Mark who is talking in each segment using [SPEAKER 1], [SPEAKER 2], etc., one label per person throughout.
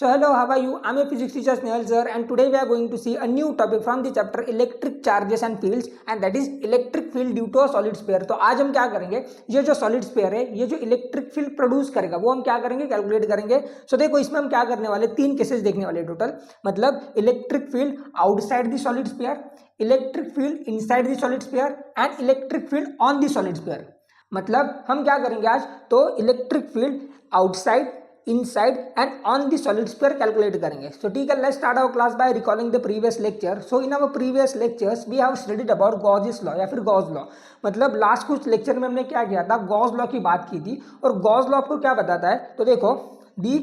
[SPEAKER 1] So hello, how are you? I'm a physics teacher Snehal sir, and today we are going to see a new topic from the chapter electric charges and fields, and that is electric field due to a solid sphere. तो आज हम क्या करेंगे, ये जो solid sphere है, ये जो इलेक्ट्रिक फील्ड प्रोड्यूस करेगा वो हम क्या करेंगे, कैलकुलेट करेंगे. सो देखो इसमें हम क्या करने वाले, तीन केसेस देखने वाले टोटल. मतलब electric field outside the solid sphere, electric field inside the solid sphere and electric field on the solid sphere. मतलब हम क्या करेंगे आज, तो electric field outside, inside and on the solid sphere calculate करेंगे. So ठीक है, let's start our class by recalling the previous lecture. So in our previous lectures we have studied about Gauss's law या फिर Gauss law. मतलब last कुछ lecture में हमने क्या किया था, गॉस लॉ की बात की थी. और गॉस लॉ आपको क्या बताता है, तो देखो the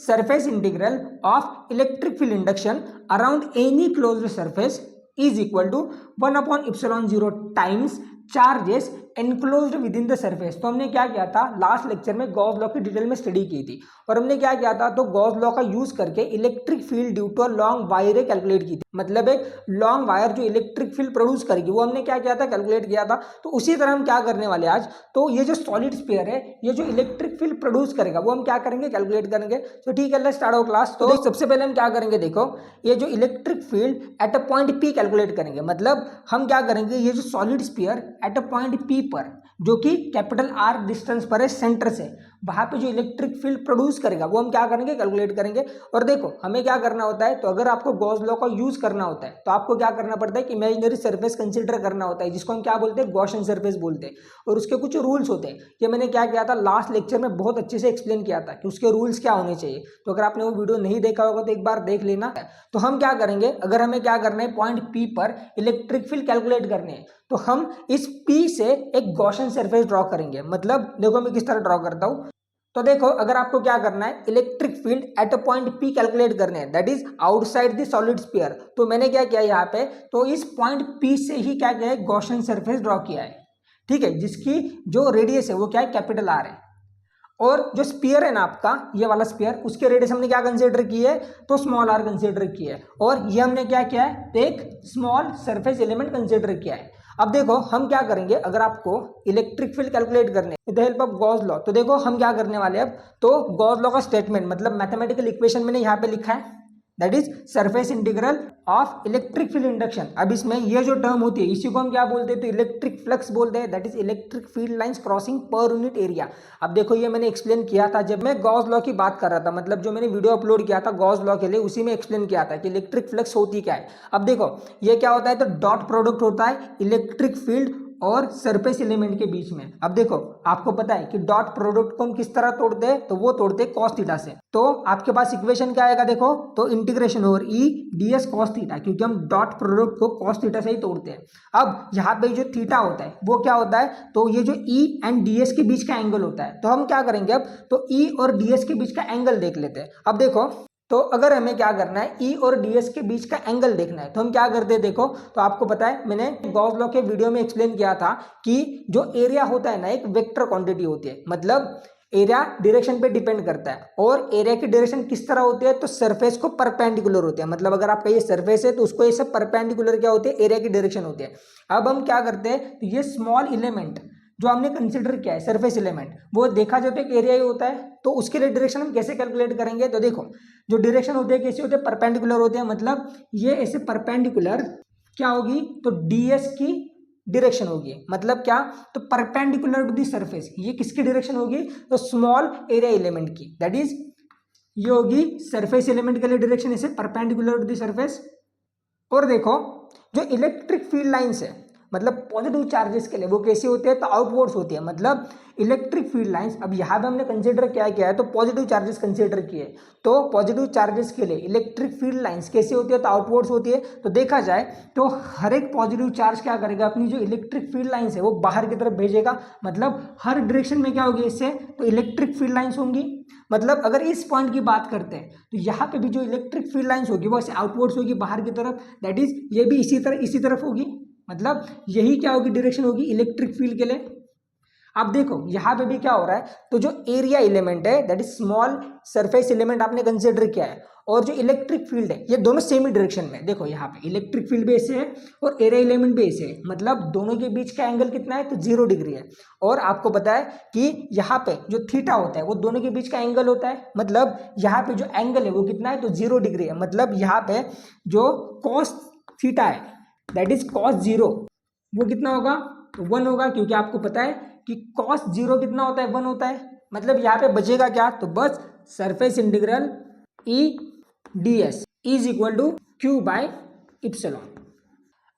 [SPEAKER 1] surface integral of electric field induction around any closed surface is equal to 1 upon epsilon 0 times charges enclosed within the surface. तो हमने क्या किया था, लास्ट लेक्चर में गॉस लॉ की डिटेल में स्टडी की थी. और हमने क्या किया था, तो गॉस लॉ का यूज करके electric field due to a long wire calculate की थी. मतलब एक लॉन्ग वायर जो इलेक्ट्रिक फील्ड प्रोड्यूस करेगी वो हमने क्या किया था, कैलकुलेट किया था. तो उसी तरह हम क्या करने वाले आज, तो ये जो सॉलिड स्फीयर है, ये जो इलेक्ट्रिक फील्ड प्रोड्यूस करेगा वो हम क्या करेंगे, कैलकुलेट करेंगे. तो ठीक है, लेट्स स्टार्ट आवर क्लास. तो सबसे पहले हम क्या करेंगे, देखो ये जो electric field at a point P calculate करेंगे. मतलब हम क्या करेंगे, ये जो solid sphere eight a point P पर, जो कि कैपिटल आर डिस्टेंस पर है सेंटर से, वहां पे जो इलेक्ट्रिक फील्ड प्रोड्यूस करेगा वो हम क्या करेंगे, कैलकुलेट करेंगे. और देखो हमें क्या करना होता है, तो अगर आपको गॉस लॉ का यूज करना होता है तो आपको क्या करना पड़ता है कि इमेजिनरी सरफेस कंसीडर करना होता है, जिसको हम क्या बोलते हैं, गॉसियन सरफेस बोलते हैं. और उसके कुछ रूल्स होते हैं. ये मैंने क्या किया था, लास्ट लेक्चर में बहुत अच्छे से एक्सप्लेन किया था कि उसके रूल्स क्या होने चाहिए. तो अगर आपने वो वीडियो नहीं देखा होगा तो एक बार देख लेना. तो हम क्या करेंगे, अगर हमें क्या करना है, पॉइंट पी पर इलेक्ट्रिक फील्ड कैलकुलेट करने हैं, तो हम इस P से एक गॉसियन सरफेस ड्रॉ करेंगे. मतलब देखो मैं किस तरह ड्रॉ करता हूं. तो देखो अगर आपको क्या करना है, electric field at a point P calculate करने हैं, that is outside the solid sphere. तो मैंने क्या किया यहाँ पे, तो इस पॉइंट P से ही क्या किया है, गॉसियन सरफेस ड्रॉ किया है. ठीक है, जिसकी जो रेडियस है वो क्या है, कैपिटल आर है. और जो स्पीयर है ना आपका, ये वाला स्पीयर, उसके रेडियस हमने क्या कंसीडर की है, तो स्मॉल आर कंसीडर की है. और ये हमने क्या किया है, तो एक स्मॉल सरफेस एलिमेंट कंसीडर किया है. अब देखो हम क्या करेंगे, अगर आपको इलेक्ट्रिक फील्ड कैलकुलेट करने with the help of Gauss law, तो देखो हम क्या करने वाले हैं अब, तो गॉस लॉ का स्टेटमेंट, मतलब मैथमेटिकल इक्वेशन मैंने यहाँ पे लिखा है, that is surface integral of electric field induction. अब इसमें ये जो टर्म होती है इसी को हम क्या बोलते हैं, तो इलेक्ट्रिक फ्लक्स बोलते हैं, that is electric field lines crossing per unit area. अब देखो ये मैंने एक्सप्लेन किया था जब मैं गॉस लॉ की बात कर रहा था, मतलब जो मैंने वीडियो अपलोड किया था गॉस लॉ के लिए, उसी में एक्सप्लेन किया था कि इलेक्ट्रिक फ्लक्स होती क्या है. अब देखो ये क्या होता है, तो डॉट प्रोडक्ट होता है इलेक्ट्रिक फील्ड और सरफेस एलिमेंट के बीच में. अब देखो आपको पता है कि डॉट प्रोडक्ट को हम किस तरह तोड़ते हैं, तो वो तोड़ते हैं कॉस थीटा से. तो आपके पास इक्वेशन क्या आएगा, देखो तो इंटीग्रेशन ओवर ई डीएस कॉस थीटा, क्योंकि हम डॉट प्रोडक्ट को कॉस थीटा से ही तोड़ते हैं. अब यहाँ पे जो थीटा होता है वो क्या होता है, तो ये जो ई एंड डीएस के बीच का एंगल होता है. तो हम क्या करेंगे अब, तो ई और डीएस के बीच का एंगल देख लेते हैं. अब देखो तो अगर हमें क्या करना है, ई और डीएस के बीच का एंगल देखना है, तो हम क्या करते हैं, देखो तो आपको पता है मैंने गॉस लॉ के वीडियो में एक्सप्लेन किया था कि जो एरिया होता है ना, एक वेक्टर क्वांटिटी होती है. मतलब एरिया डायरेक्शन पे डिपेंड करता है, और एरिया की डायरेक्शन किस तरह होती है, तो सरफेस को परपेंडिकुलर होती है. मतलब अगर आपका ये सरफेस है तो उसको ये सब परपेंडिकुलर क्या होती है, एरिया की डायरेक्शन होती है. अब हम क्या करते हैं, तो ये स्मॉल एलिमेंट जो हमने कंसिडर किया है सरफेस एलिमेंट, वो देखा जाए तो एक एरिया ही होता है. तो उसके लिए डायरेक्शन हम कैसे कैलकुलेट करेंगे, तो देखो जो डायरेक्शन होते हैं कैसे होते हैं, परपेंडिकुलर होते हैं. मतलब ये ऐसे परपेंडिकुलर क्या होगी, तो डीएस की डायरेक्शन होगी. मतलब क्या, तो परपेंडिकुलर टू दी सरफेस, ये किसकी डायरेक्शन होगी, तो स्मॉल एरिया एलिमेंट की, दैट इज ये होगी सरफेस एलिमेंट के लिए डायरेक्शन ऐसे परपेंडिकुलर टू दी सरफेस. और देखो जो इलेक्ट्रिक फील्ड लाइंस है, मतलब पॉजिटिव चार्जेस के लिए वो कैसे होते हैं, तो आउटवर्ड्स होती है. मतलब इलेक्ट्रिक फील्ड लाइंस, अब यहाँ पे हमने कंसीडर क्या किया है, तो पॉजिटिव चार्जेस कंसीडर किए. तो पॉजिटिव चार्जेस के लिए इलेक्ट्रिक फील्ड लाइंस कैसे होती है, तो आउटवर्ड्स होती है. तो देखा जाए तो हर एक पॉजिटिव चार्ज क्या करेगा, अपनी जो इलेक्ट्रिक फील्ड लाइंस है वो बाहर की तरफ भेजेगा. मतलब हर डायरेक्शन में क्या होगी इससे, तो इलेक्ट्रिक फील्ड लाइंस होंगी. मतलब अगर इस पॉइंट की बात करते हैं तो यहाँ पे भी जो इलेक्ट्रिक फील्ड लाइंस होगी वो ऐसे आउटवर्ड्स होगी बाहर की तरफ, दैट इज ये भी इसी तरफ होगी. मतलब यही क्या होगी, डायरेक्शन होगी इलेक्ट्रिक फील्ड के लिए. अब देखो यहाँ पे भी क्या हो रहा है, तो जो एरिया एलिमेंट है that is small surface element आपने कंसिडर किया है, और जो इलेक्ट्रिक फील्ड है ये दोनों सेम ही डायरेक्शन में। देखो यहाँ पे इलेक्ट्रिक फील्ड भी ऐसे है और एरे एलिमेंट भी ऐसे है, मतलब दोनों के बीच का एंगल कितना है तो 0 डिग्री है। और आपको पता है कि यहाँ पे जो थीटा होता है वो दोनों के बीच का एंगल होता है, मतलब यहाँ पे जो एंगल है वो कितना है तो 0 डिग्री है। मतलब यहाँ पे जो कॉस थीटा है दैट इज कॉस 0 वो कितना होगा तो 1 होगा, क्योंकि आपको पता है कि कॉस 0 कितना होता है 1 होता है। मतलब यहाँ पे बचेगा क्या तो बस surface integral E D S is equal to Q by epsilon.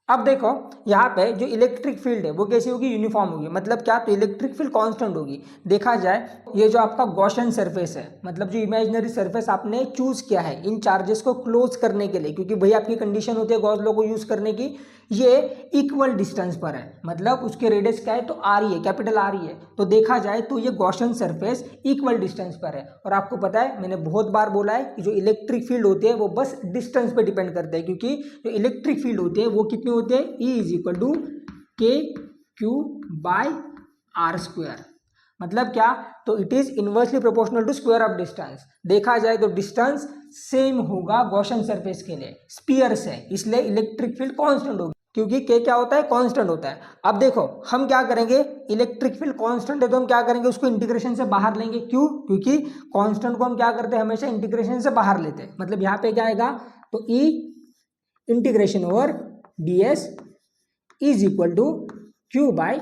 [SPEAKER 1] अब देखो यहाँ पे जो इलेक्ट्रिक फील्ड है वो कैसी होगी यूनिफॉर्म होगी, मतलब क्या तो इलेक्ट्रिक फील्ड कांस्टेंट होगी। देखा जाए ये जो आपका गॉसियन सरफेस है, मतलब जो इमेजिनरी सरफेस आपने चूज किया है इन चार्जेस को क्लोज करने के लिए, क्योंकि भाई आपकी कंडीशन होती है गॉस लॉ को यूज करने की, ये इक्वल डिस्टेंस पर है, मतलब उसके रेडियस क्या है तो आर ही है, कैपिटल आर ही है। तो देखा जाए तो ये गॉसियन सरफेस इक्वल डिस्टेंस पर है। और आपको पता है मैंने बहुत बार बोला है कि जो इलेक्ट्रिक फील्ड होती है वो बस डिस्टेंस पे डिपेंड करते हैं, क्योंकि जो इलेक्ट्रिक फील्ड होती है वो कितनी होती है E is equal to K Q by R square. मतलब क्या तो it is inversely proportional to square of distance. देखा जाए तो डिस्टेंस सेम होगा गॉसियन सरफेस के लिए, स्फीयर से, इसलिए इलेक्ट्रिक फील्ड कांस्टेंट होगी, क्योंकि के क्या होता है कांस्टेंट होता है। अब देखो हम क्या करेंगे, इलेक्ट्रिक फील्ड कांस्टेंट है तो हम क्या करेंगे उसको इंटीग्रेशन से बाहर लेंगे। क्यों? क्योंकि कांस्टेंट को हम क्या करते हैं हमेशा इंटीग्रेशन से बाहर लेते हैं। मतलब यहाँ पे क्या आएगा तो E integration over D S is equal to Q by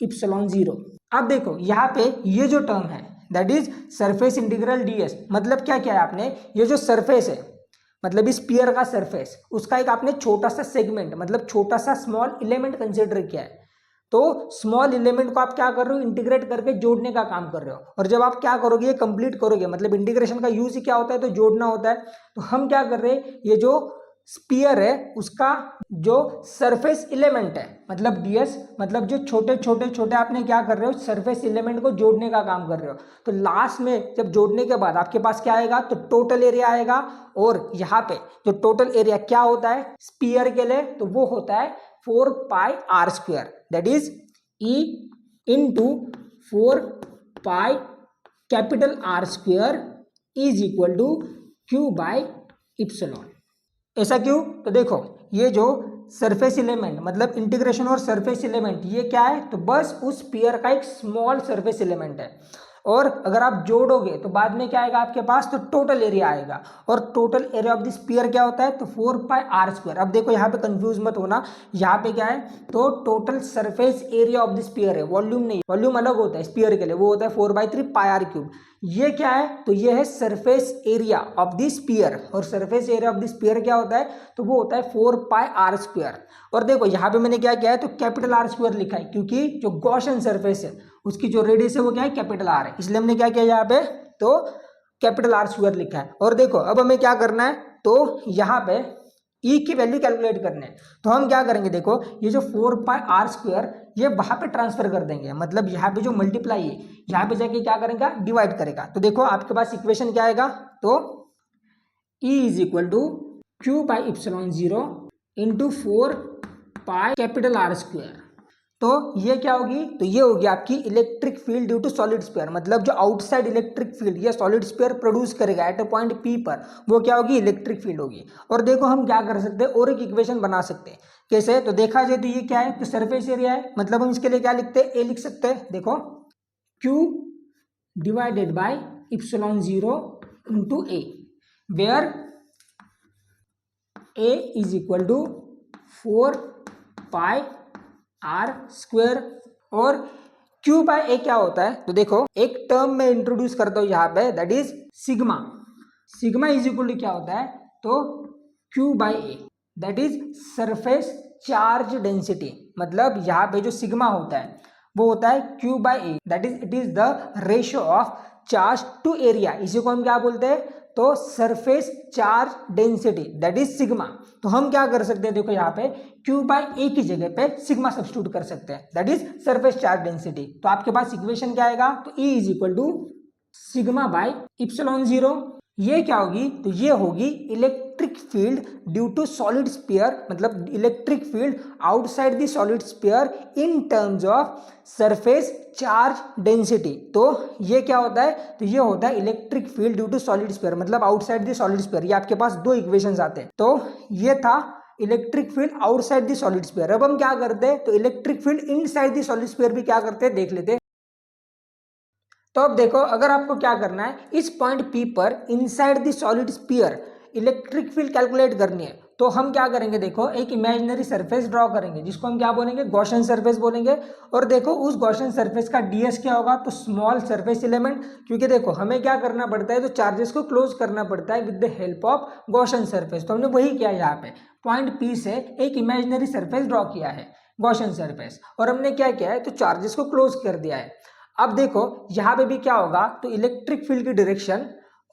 [SPEAKER 1] epsilon 0। अब देखो यहाँ पे ये जो टर्म है that is surface integral ds, मतलब क्या क्या है आपने ये जो सरफेस है मतलब इस स्फीयर का सरफेस उसका एक आपने छोटा सा सेगमेंट मतलब छोटा सा स्मॉल एलिमेंट कंसीडर किया है। तो स्मॉल एलिमेंट को आप क्या कर रहे हो इंटीग्रेट करके जोड़ने का काम कर रहे हो। और जब आप क्या करोगे ये कंप्लीट करोगे, मतलब इंटीग्रेशन का यूज ही क्या होता है तो जोड़ना होता है। तो हम क्या कर रहे हैं ये जो स्पीयर है उसका जो सरफेस एलिमेंट है मतलब डीएस, मतलब जो छोटे छोटे छोटे आपने क्या कर रहे हो सरफेस एलिमेंट को जोड़ने का काम कर रहे हो। तो लास्ट में जब जोड़ने के बाद आपके पास क्या आएगा तो टोटल एरिया आएगा। और यहाँ पे जो टोटल एरिया क्या होता है स्पीयर के लिए तो वो होता है 4 pi are square, that is E into 4 pi capital R square is equal to Q by epsilon. ऐसा क्यों? तो देखो ये जो सरफेस एलिमेंट मतलब इंटीग्रेशन और सरफेस एलिमेंट ये क्या है तो बस उस स्फीयर का एक स्मॉल सरफेस एलिमेंट है। और अगर आप जोड़ोगे तो बाद में क्या आएगा आपके पास तो टोटल एरिया आएगा। और total area of the sphere क्या होता है तो 4 पाई आर स्क्वायर। अब देखो यहाँ पे कंफ्यूज मत होना, यहाँ पे क्या है तो total surface area of the sphere है, वॉल्यूम नहीं, वॉल्यूम अलग होता है स्फीयर के लिए, वो होता है 4/3 पाई आर क्यूब। ये क्या है तो ये है surface area of the sphere. और surface area of the sphere क्या होता है तो वो होता है 4 पाई आर स्क्वायर। और देखो यहाँ पे मैंने क्या किया है तो कैपिटल आर स्क्वायर लिखा है, क्योंकि जो गॉसियन सरफेस है उसकी जो रेडियस है वो क्या है कैपिटल आर है, इसलिए हमने क्या किया यहाँ पे तो कैपिटल आर स्क्वायर लिखा है। और देखो अब हमें क्या करना है तो यहाँ पे ई की वैल्यू कैलकुलेट करने हैं। तो हम क्या करेंगे देखो ये जो 4 पाई आर स्क्वायर ये वहां पे ट्रांसफर कर देंगे, मतलब यहाँ पे जो मल्टीप्लाई है यहाँ पे जाके क्या करेगा डिवाइड करेगा। तो देखो आपके पास इक्वेशन क्या आएगा तो E is equal to Q by epsilon 0 into 4 pi capital R square. तो ये क्या होगी तो ये होगी आपकी electric field due to solid sphere, मतलब जो आउटसाइड इलेक्ट्रिक फील्ड ये सॉलिड स्फीयर प्रोड्यूस करेगा एट अ पॉइंट पी पर वो क्या होगी इलेक्ट्रिक फील्ड होगी। और देखो हम क्या कर सकते हैं और एक इक्वेशन बना सकते हैं, कैसे तो देखा जाए तो ये क्या है तो सरफेस एरिया है, मतलब हम इसके लिए क्या लिखते हैं ए लिख सकते हैं। देखो Q divided by epsilon 0 into A where A is equal to 4 pi are square. और क्यू बाय ए क्या होता है तो देखो एक टर्म में इंट्रोड्यूस करता हूं यहाँ पे that is sigma. Sigma is equal to क्या होता है तो Q by A that is surface charge density. मतलब यहाँ पे जो सिग्मा होता है वो होता है Q by A that is it is the ratio of charge to area. इसी को हम क्या बोलते हैं तो surface charge density that is sigma. तो हम क्या कर सकते हैं देखो यहाँ पे क्यू बाय ए की जगह पे सिग्मा सब्स्टिट्यूट कर सकते हैं that is surface charge density. तो आपके पास इक्वेशन क्या आएगा तो E is equal to sigma by epsilon 0। ये क्या होगी तो ये होगी electric field due to solid sphere, मतलब electric field outside the solid sphere in terms of surface charge density. तो ये क्या होता है, तो ये होता है electric field due to solid sphere, मतलब आउटसाइड द सॉलिड स्फीयर। ये आपके पास दो इक्वेशंस आते हैं। तो ये था electric field outside the solid sphere. अब हम क्या करते हैं, तो electric field inside the solid sphere भी क्या करते हैं देख लेते हैं। तो अब देखो, अगर आपको क्या करना है, इस पॉइंट P पर inside the solid sphere electric field calculate करनी है, तो हम क्या करेंगे, देखो एक इमेजिनरी सरफेस ड्रॉ करेंगे जिसको हम क्या बोलेंगे, गॉसियन सरफेस बोलेंगे। और देखो उस गॉसियन सरफेस का ds क्या होगा, तो स्मॉल सरफेस एलिमेंट, क्योंकि देखो हमें क्या करना पड़ता है, तो चार्जेस को क्लोज करना पड़ता है with the help of Gaussian surface. तो हमने वही किया, यहाँ पे पॉइंट P से एक इमेजिनरी सरफेस ड्रॉ किया है, गॉसियन सरफेस, और हमने क्या किया है, तो चार्जेस को क्लोज कर दिया है। अब देखो यहाँ पे भी क्या होगा, तो इलेक्ट्रिक फील्ड की डायरेक्शन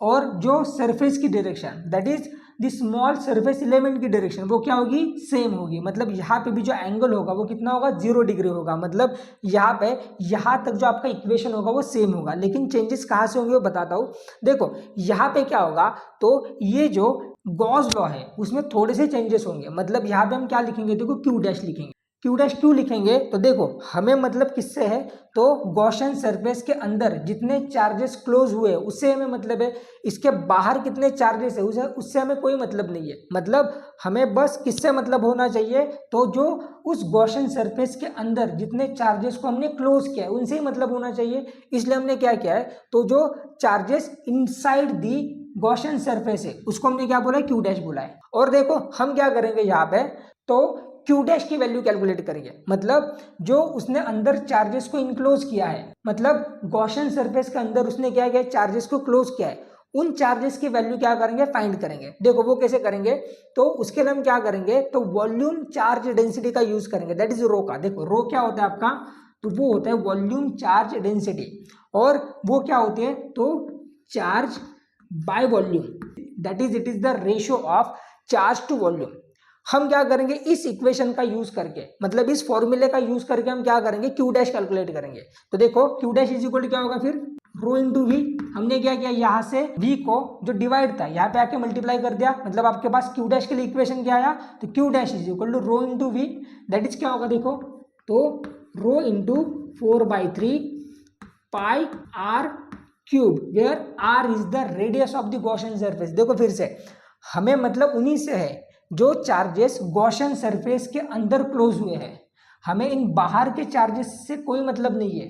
[SPEAKER 1] और जो सरफेस की direction, that is the small surface element की डायरेक्शन, वो क्या होगी, सेम होगी। मतलब यहाँ पे भी जो एंगल होगा वो कितना होगा, 0 डिग्री होगा। मतलब यहाँ पे यहाँ तक जो आपका इक्वेशन होगा वो सेम होगा, लेकिन चेंजेस कहाँ से होंगे वो बताता हूँ। देखो यहाँ पे क्या होगा, तो ये जो गॉस लॉ है उसमें थोड़े से चेंजेस होंगे। मतलब यहाँ पे हम क्या लिखेंगे, देखो क्यू डैश लिखेंगे। क्यू डैश क्यों लिखेंगे, तो देखो हमें मतलब किससे है, तो गॉसियन सरफेस के अंदर जितने चार्जेस क्लोज हुए उससे हमें मतलब है, इसके बाहर कितने चार्जेस है उससे हमें कोई मतलब नहीं है। मतलब हमें बस किससे मतलब होना चाहिए, तो जो उस गॉसियन सरफेस के अंदर जितने चार्जेस को हमने क्लोज किया है उनसे ही मतलब होना चाहिए। इसलिए हमने क्या किया है, तो जो charges inside the Gaussian surface है उसको हमने क्या बोला है, क्यू डैश बोला है। और देखो हम क्या करेंगे यहाँ पे, तो क्यू डैश की वैल्यू कैलकुलेट करेंगे। मतलब जो उसने अंदर चार्जेस को इनक्लोज किया है, मतलब गॉसियन सरफेस के अंदर उसने क्या किया, चार्जेस को क्लोज किया है, उन चार्जेस की वैल्यू क्या करेंगे, फाइंड करेंगे। देखो वो कैसे करेंगे, तो उसके लिए हम क्या करेंगे, तो वॉल्यूम चार्ज डेंसिटी का यूज करेंगे, दैट इज रो का। देखो रो क्या होता है आपका, तो वो होता है वॉल्यूम चार्ज डेंसिटी, और वो क्या होती है, तो charge by volume, that is it is the ratio of charge to volume. हम क्या करेंगे, इस इक्वेशन का यूज करके, मतलब इस फॉर्मूले का यूज करके हम क्या करेंगे, क्यू डैश कैलकुलेट करेंगे। तो देखो Q dash is equal to क्या होगा, फिर रो इंटू वी। हमने क्या किया, यहाँ से v को जो डिवाइड था यहाँ पे आके मल्टीप्लाई कर दिया। मतलब आपके पास क्यू डैश के लिए इक्वेशन क्या आया, तो q dash is equal to rho into v, that is क्या होगा, देखो तो rho into 4/3 pi r cube, where r is the radius of the Gaussian surface. देखो फिर से हमें मतलब उन्हीं से है जो चार्जेस गॉसियन सरफेस के अंदर क्लोज हुए हैं, हमें इन बाहर के चार्जेस से कोई मतलब नहीं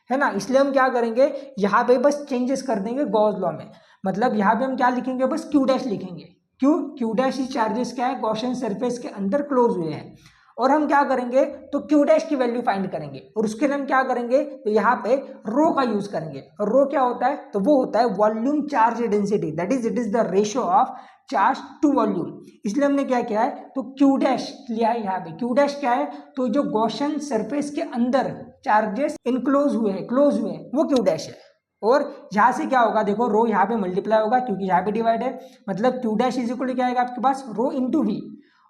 [SPEAKER 1] है ना। इसलिए हम क्या करेंगे, यहाँ पे बस चेंजेस कर देंगे गॉस लॉ में। मतलब यहाँ पे हम क्या लिखेंगे, बस क्यू डैश लिखेंगे। क्यों, क्यू डैश ही चार्जेस क्या है, गॉसियन सरफेस के अंदर क्लोज हुए हैं। और हम क्या करेंगे, तो क्यू डैश की वैल्यू फाइंड करेंगे, और उसके लिए हम क्या करेंगे, तो यहाँ पे रो का यूज करेंगे। और रो क्या होता है, तो वो होता है volume charge density, that is it is the ratio of charge to volume. इसलिए हमने क्या किया है, तो क्यू डैश लिया है यहाँ पे। क्यू डैश क्या है, तो जो गॉसियन सरफेस के अंदर चार्जेस इनक्लोज हुए हैं, क्लोज हुए हैं, वो क्यू डैश है। और यहाँ से क्या होगा, देखो रो यहाँ पे मल्टीप्लाई होगा क्योंकि यहाँ पे डिवाइड है। मतलब Q dash is equal to क्या आएगा आपके पास, रो इंटू वी।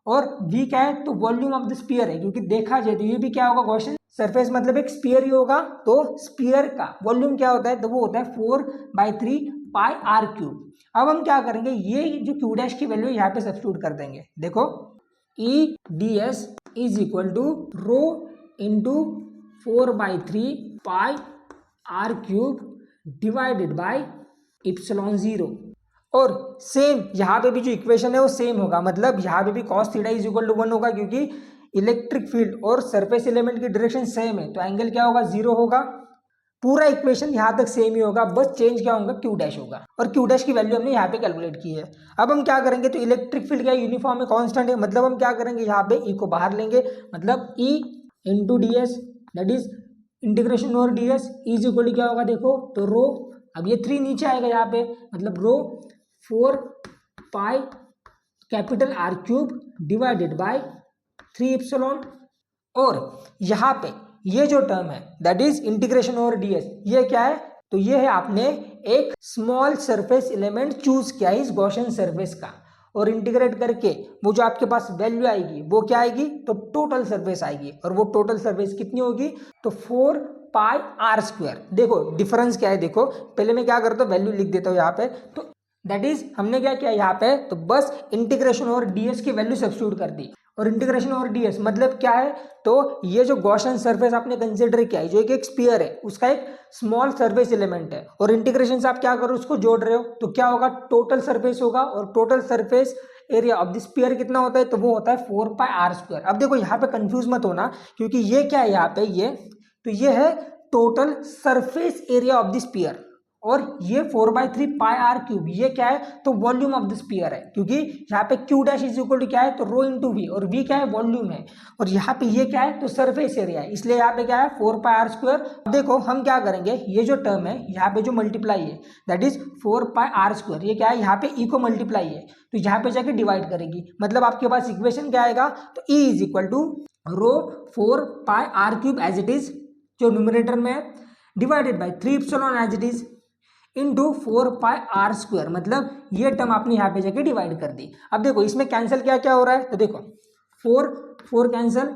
[SPEAKER 1] और v क्या है, तो वॉल्यूम ऑफ द स्पीयर है, क्योंकि देखा जाए तो ये भी क्या होगा, गॉसियन सरफेस मतलब एक स्पीयर ही होगा। तो स्पीयर का वॉल्यूम क्या होता है, तो वो होता है 4/3 पाई आर क्यूब। अब हम क्या करेंगे, ये जो क्यू डैश की वैल्यू यहाँ पे सब्स्टिट्यूट कर देंगे। देखो E D S is equal to rho into 4/3 pi r cube divided by ε0। और सेम यहाँ पे भी जो इक्वेशन है वो सेम होगा। मतलब यहाँ पे भी cos theta is equal to 1 होगा, क्योंकि इलेक्ट्रिक फील्ड और सरफेस एलिमेंट की डायरेक्शन सेम है, तो एंगल क्या होगा, 0 होगा। पूरा इक्वेशन यहाँ तक सेम ही होगा, बस चेंज क्या होगा, क्यू डैश होगा। और क्यू डैश की वैल्यू हमने यहाँ पे कैलकुलेट की है। अब हम क्या करेंगे, तो इलेक्ट्रिक फील्ड क्या यूनिफॉर्म है, कांस्टेंट है। मतलब हम क्या करेंगे, यहाँ पे ई को बाहर लेंगे, मतलब E into D S, that is integration over D S is equal to क्या होगा, देखो तो रो, अब ये 3 नीचे आएगा यहाँ पे, मतलब रो 4 pi capital are cube divided by 3 epsilon. और यहाँ पे ये जो टर्म है that is integration over D S, ये क्या है, तो ये है आपने एक स्मॉल सरफेस एलिमेंट चूज किया है इस गॉसियन सरफेस का, और इंटीग्रेट करके वो जो आपके पास वैल्यू आएगी वो क्या आएगी, तो टोटल सरफेस आएगी। और वो टोटल सरफेस कितनी होगी, तो 4 पाई आर स्क्वायर। देखो डिफरेंस क्या है, देखो पहले मैं क्या करता हूँ, वैल्यू लिख देता हूँ यहाँ पे। तो दैट इज हमने क्या किया यहाँ पे, तो बस इंटीग्रेशन ओवर ds की वैल्यू सब्स्टिट्यूट कर दी। और इंटीग्रेशन ओवर ds मतलब क्या है, तो ये जो गॉसियन सरफेस आपने कंसिडर किया है, जो एक स्फीयर है, उसका एक स्मॉल सरफेस एलिमेंट है, और इंटीग्रेशन से आप क्या करो, उसको जोड़ रहे हो, तो क्या होगा, टोटल सरफेस होगा, और total surface area of the sphere कितना होता है, तो वो होता है 4πr²। अब देखो यहाँ पे कंफ्यूज मत होना, क्योंकि ये क्या है यहाँ पे, ये है total surface area of the sphere, और ये 4/3πr³, ये क्या है, तो वॉल्यूम ऑफ द स्फीयर है, क्योंकि यहाँ पे q dash is equal to क्या है, तो रो इंटू वी, और v क्या है, वॉल्यूम है, और यहाँ पे ये क्या है, तो सरफेस एरिया है, इसलिए यहाँ पे क्या है 4πr²। अब देखो हम क्या करेंगे, ये जो टर्म है यहाँ पे जो मल्टीप्लाई है, दैट इज 4πr², ये क्या है, यहाँ पे e को मल्टीप्लाई है, तो यहाँ पे जाके डिवाइड करेगी, मतलब आपके पास इक्वेशन क्या आएगा, तो e is equal to rho 4πr³ as it is, जो न्यूमरेटर में है, divided by 3ε as it is, into 4πr², मतलब ये टर्म आपने यहाँ पे जाके डिवाइड कर दी। अब देखो इसमें कैंसिल क्या क्या हो रहा है, तो देखो 4 कैंसिल,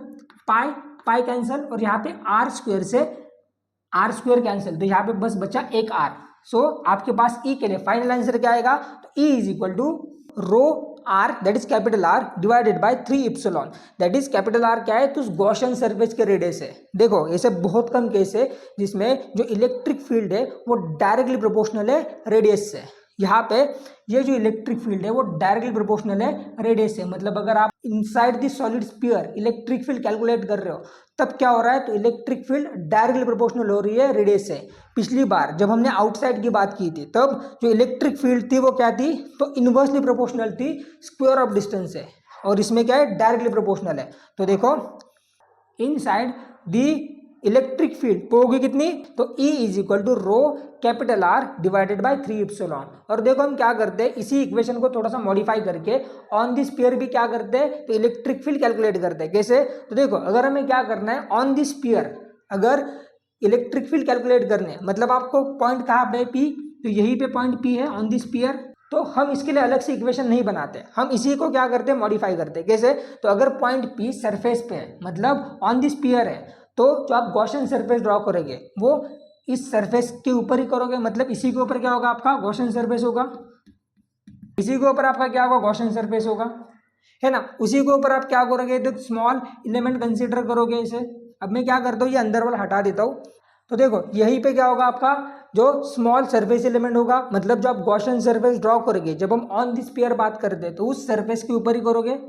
[SPEAKER 1] पाई कैंसिल, और यहाँ पे r² से r² कैंसिल, तो यहाँ पे बस बचा एक r। सो आपके पास e के लिए फाइनल आंसर क्या आएगा, तो e is equal to rho r, that is capital R divided by 3ε, that is capital R क्या है, तो उस गॉसियन सरफेस के रेडियस है। देखो ऐसे बहुत कम केस है जिसमें जो इलेक्ट्रिक फील्ड है वो डायरेक्टली प्रोपोर्शनल है रेडियस से। यहाँ पे ये जो इलेक्ट्रिक फील्ड है वो डायरेक्टली प्रोपोर्शनल है रेडियस से, मतलब अगर आप inside the solid sphere electric field calculate कर रहे हो तब क्या हो रहा है, तो इलेक्ट्रिक फील्ड डायरेक्टली प्रोपोर्शनल हो रही है रेडियस से। पिछली बार जब हमने आउटसाइड की बात की थी तब जो इलेक्ट्रिक फील्ड थी वो क्या थी, तो इनवर्सली प्रोपोर्शनल थी स्क्वायर ऑफ डिस्टेंस से, और इसमें क्या है, डायरेक्टली प्रोपोर्शनल है। तो देखो इनसाइड दी इलेक्ट्रिक फील्ड तो होगी कितनी, तो E is equal to rho capital R divided by 3ε। और देखो हम क्या करते हैं, इसी इक्वेशन को थोड़ा सा मॉडिफाई करके ऑन द स्फीयर भी क्या करते हैं, तो इलेक्ट्रिक फील्ड कैलकुलेट करते हैं। कैसे, तो देखो अगर हमें क्या करना है, ऑन द स्फीयर अगर इलेक्ट्रिक फील्ड कैलकुलेट करने, मतलब आपको पॉइंट कहाँ पे P, तो यही पे पॉइंट P है ऑन द स्फीयर, तो हम इसके लिए अलग से इक्वेशन नहीं बनाते, हम इसी को क्या करते हैं, मॉडिफाई करते हैं। कैसे, तो अगर पॉइंट P सरफेस पे है, मतलब ऑन द स्फीयर है, तो जो आप गॉसियन सरफेस ड्रॉ करोगे वो इस सरफेस के ऊपर ही करोगे, मतलब इसी के ऊपर क्या होगा, आपका गॉसियन सरफेस होगा, इसी के ऊपर आपका क्या होगा, गॉसियन सरफेस होगा, है ना। उसी के ऊपर आप क्या करोगे, तो स्मॉल एलिमेंट कंसीडर करोगे इसे। अब मैं क्या करता हूँ, ये अंदर वाला हटा देता हूँ, तो देखो यहीं पे क्या होगा, आपका जो स्मॉल सरफेस एलिमेंट होगा, मतलब जो आप गॉसियन सरफेस ड्रॉ करोगे, जब हम ऑन द स्फीयर बात करते हैं तो उस सरफेस के ऊपर ही करोगे,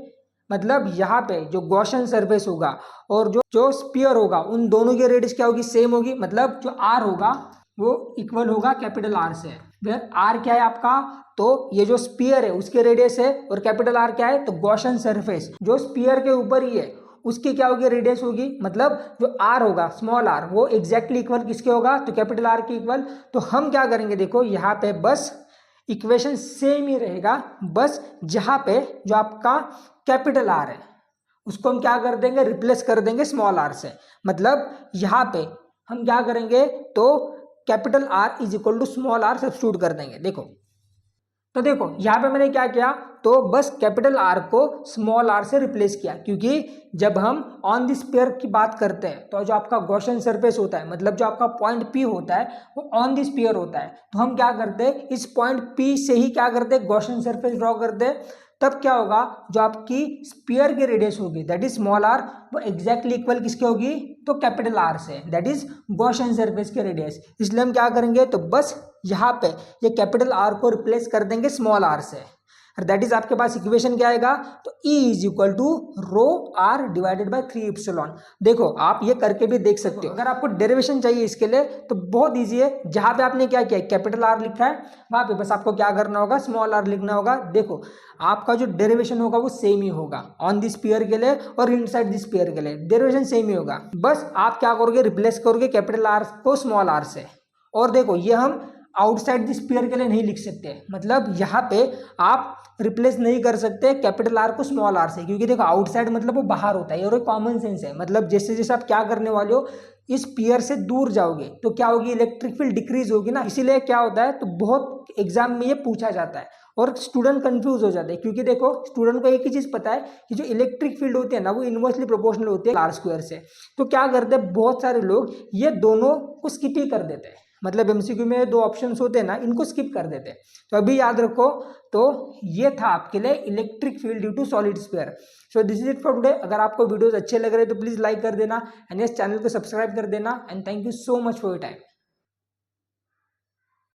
[SPEAKER 1] मतलब यहाँ पे जो गॉसियन सरफेस होगा और जो स्फीयर होगा उन दोनों की रेडियस क्या होगी, सेम होगी, मतलब जो r होगा वो इक्वल होगा कैपिटल R से। फिर r क्या है आपका, तो ये जो स्फीयर है उसके रेडियस है, और कैपिटल R क्या है, तो गॉसियन सरफेस जो स्फीयर के ऊपर ही है उसकी क्या होगी, रेडियस होगी, मतलब जो r होगा स्मॉल r वो एग्जैक्टली इक्वल किसके होगा, तो कैपिटल R के इक्वल। तो हम क्या करेंगे, देखो यहाँ पे बस इक्वेशन सेम ही रहेगा, बस जहाँ पे जो आपका कैपिटल R है उसको हम क्या कर देंगे, रिप्लेस कर देंगे स्मॉल r से, मतलब यहाँ पे हम क्या करेंगे, तो capital R is equal to small r substitute कर देंगे। देखो तो देखो यहाँ पे मैंने क्या किया, तो बस कैपिटल R को स्मॉल r से रिप्लेस किया, क्योंकि जब हम ऑन द स्फीयर की बात करते हैं तो जो आपका गॉसियन सरफेस होता है, मतलब जो आपका पॉइंट P होता है वो ऑन द स्फीयर होता है, तो हम क्या करते हैं, इस पॉइंट P से ही क्या करते हैं, गॉसियन सरफेस ड्रॉ करते हैं। तब क्या होगा, जो आपकी स्फीयर की रेडियस होगी दैट इज स्मॉल r, वो एग्जैक्टली इक्वल किसके होगी, तो कैपिटल R से, दैट इज गॉसियन सरफेस के रेडियस। इसलिए हम क्या करेंगे, तो बस यहाँ पे ये कैपिटल R को रिप्लेस कर देंगे स्मॉल r से, और दैट इज आपके पास इक्वेशन क्या आएगा, तो E is equal to rho R divided by 3ε। देखो आप ये करके भी देख सकते हो, अगर आपको डेरिवेशन चाहिए इसके लिए तो बहुत ईजी है, जहाँ पे आपने क्या किया, कैपिटल R लिखा है वहाँ पे बस आपको क्या करना होगा, स्मॉल r लिखना होगा। देखो आपका जो डेरिवेशन होगा वो सेम ही होगा ऑन द स्फीयर के लिए और इनसाइड द स्फीयर के लिए, डेरिवेशन सेम ही होगा, बस आप क्या करोगे, रिप्लेस करोगे कैपिटल R को स्मॉल r से। और देखो ये हम आउटसाइड द स्फीयर के लिए नहीं लिख सकते, मतलब यहाँ पे आप रिप्लेस नहीं कर सकते कैपिटल R को स्मॉल r से, क्योंकि देखो आउटसाइड मतलब वो बाहर होता है और एक कॉमन सेंस है, मतलब जैसे जैसे आप क्या करने वाले हो, इस स्फीयर से दूर जाओगे तो क्या होगी, इलेक्ट्रिक फील्ड डिक्रीज होगी ना। इसीलिए क्या होता है, तो बहुत एग्जाम में ये पूछा जाता है और स्टूडेंट कंफ्यूज हो जाते हैं, क्योंकि देखो स्टूडेंट को एक ही चीज पता है कि जो इलेक्ट्रिक फील्ड होती है ना वो इनवर्सली प्रोपोर्शनल होती है r² से। तो क्या करते हैं बहुत सारे लोग, ये दोनों को स्किप ही कर देते हैं, मतलब एमसीक्यू में 2 ऑप्शंस होते हैं ना, इनको स्किप कर देते हैं। तो अभी याद रखो, तो ये था आपके लिए electric field due to solid sphere. So this is it for today. अगर आपको वीडियोस अच्छे लग रहे हैं तो प्लीज लाइक कर देना एंड इस चैनल को सब्सक्राइब कर देना and thank you so much for your time.